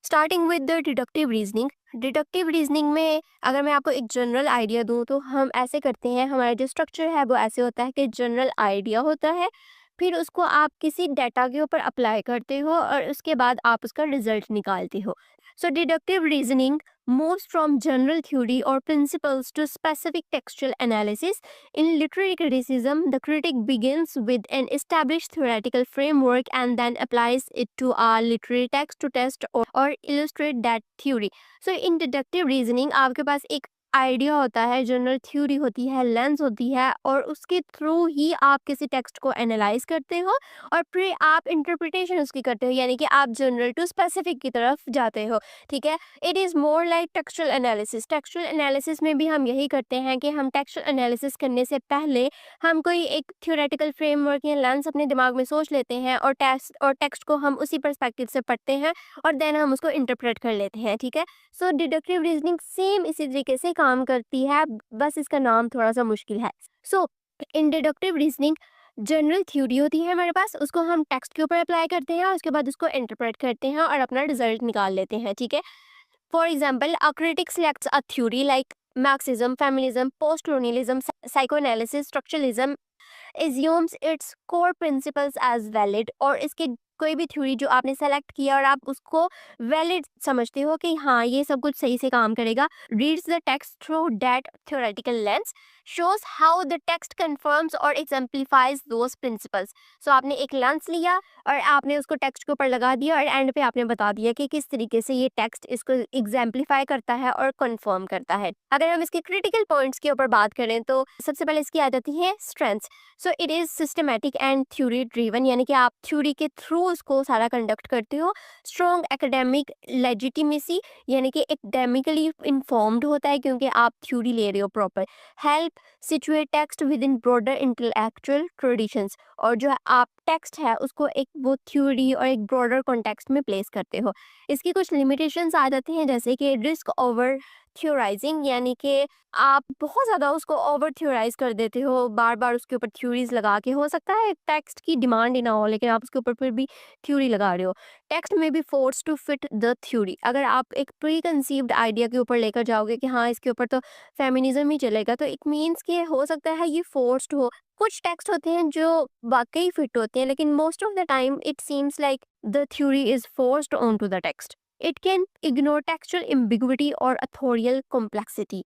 Starting with the deductive reasoning. Deductive reasoning में अगर मैं आपको एक जनरल आइडिया दूं तो हम ऐसे करते हैं, हमारा जो स्ट्रक्चर है वो ऐसे होता है कि जनरल आइडिया होता है, फिर उसको आप किसी डाटा के ऊपर अप्लाई करते हो और उसके बाद आप उसका रिजल्ट निकालते हो। So deductive reasoning moves from general theory or principles to specific textual analysis. In literary criticism, the critic begins with an established theoretical framework and then applies it to a literary text to test or illustrate that theory. So in deductive reasoning आपके पास एक idea होता है, general theory होती है, lens होती है, और उसके थ्रू ही आप किसी टेक्स्ट को एनालाइज करते हो और फिर आप इंटरप्रिटेशन उसकी करते हो, यानी कि आप जनरल टू स्पेसिफिक की तरफ जाते हो। ठीक है, it is more like textual analysis. Textual analysis में भी हम यही करते हैं कि हम टेक्सचुअल एनालिसिस करने से पहले हम कोई एक थ्योरेटिकल फ्रेमवर्क या लेंस अपने दिमाग में सोच लेते हैं और टेक्स्ट को हम उसी पर्सपेक्टिव से पढ़ते हैं और देन हम उसको इंटरप्रेट कर लेते हैं। ठीक है, सो डिडक्टिव रीजनिंग सेम इसी तरीके से काम करती है, बस इसका नाम थोड़ा सा मुश्किल है। सो इन डिडक्टिव रीजनिंग जनरल थ्योरी होती है हमारे पास, उसको हम टेक्स्ट के ऊपर अप्लाई करते हैं, उसके बाद उसको इंटरप्रेट करते हैं और अपना रिजल्ट निकाल लेते हैं। ठीक है, for example a critic selects a theory like Marxism, feminism, post colonialism, psychoanalysis, structuralism, assumes its core principles as valid, और इसके कोई भी थ्योरी जो आपने सेलेक्ट किया और आप उसको वैलिड समझते हो कि हाँ ये सब कुछ सही से काम करेगा, reads the text through that theoretical lens, shows how the text confirms or exemplifies those principles. सो आपने एक लेंस लिया और आपने उसको टेक्स्ट के ऊपर लगा दिया और एंड पे आपने बता दिया कि किस तरीके से ये टेक्स्ट इसको एग्जाम्प्लीफाई करता है और कंफर्म करता है। अगर हम इसके क्रिटिकल पॉइंट्स के ऊपर बात करें तो सबसे पहले इसकी आ जाती है strengths. So it is systematic and theory driven, यानी कि आप थ्योरी के थ्रू उसको सारा कंडक्ट करते हो। स्ट्रॉन्ग एकेडमिक लेजिटिमेसी, यानी कि एकेडमिकली इन्फॉर्म्ड होता है क्योंकि आप थ्योरी ले रहे हो proper. Help situate text with in broader intellectual traditions, और जो आप टेक्स्ट है उसको एक वो थ्योरी और एक ब्रॉडर कॉन्टेक्स्ट में प्लेस करते हो। इसकी कुछ लिमिटेशंस आ जाती हैं, जैसे कि रिस्क ओवर थ्योराइजिंग, यानी कि आप बहुत ज़्यादा उसको ओवर थ्योराइज कर देते हो, बार बार उसके ऊपर थ्योरीज लगा के। हो सकता है टेक्स्ट की डिमांड ही ना हो लेकिन आप उसके ऊपर फिर भी थ्योरी लगा रहे हो। टेक्स्ट में भी force to fit the theory, अगर आप एक प्री कंसीव्ड आइडिया के ऊपर लेकर जाओगे कि हाँ इसके ऊपर तो फेमिनिज्म ही चलेगा, तो इट मीन्स कि हो सकता है ये फोर्स्ड हो। कुछ टेक्स्ट होते हैं जो वाकई फिट होते हैं, लेकिन most of the time it seems like the theory is forced on to the text. It can ignore textual ambiguity or authorial complexity.